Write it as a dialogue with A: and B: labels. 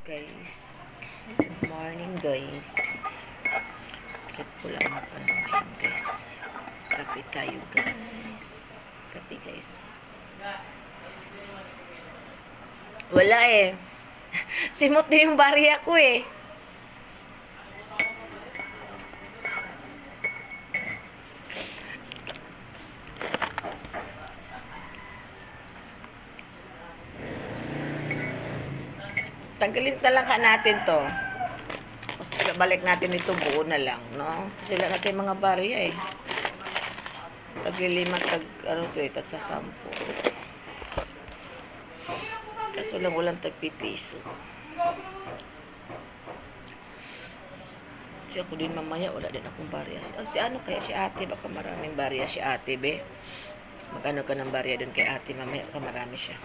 A: Guys, good morning guys. Trip ko lang ngayon guys. Kape tayo guys. Kape guys. Wala eh. Simot din yung barya ko eh. Tanggalin na lang ka natin to. Mas balik natin ito buo na lang, no? Sila natin mga barya eh. Tag-5, ano to eh, tag-10. Kaso lang walang tag-pipiso. Si ako din mamaya, wala din akong barya. Si ano kaya si ate, baka maraming barya si ate, be. Magkano ka ng barya dun kay ate, mamaya baka marami siya.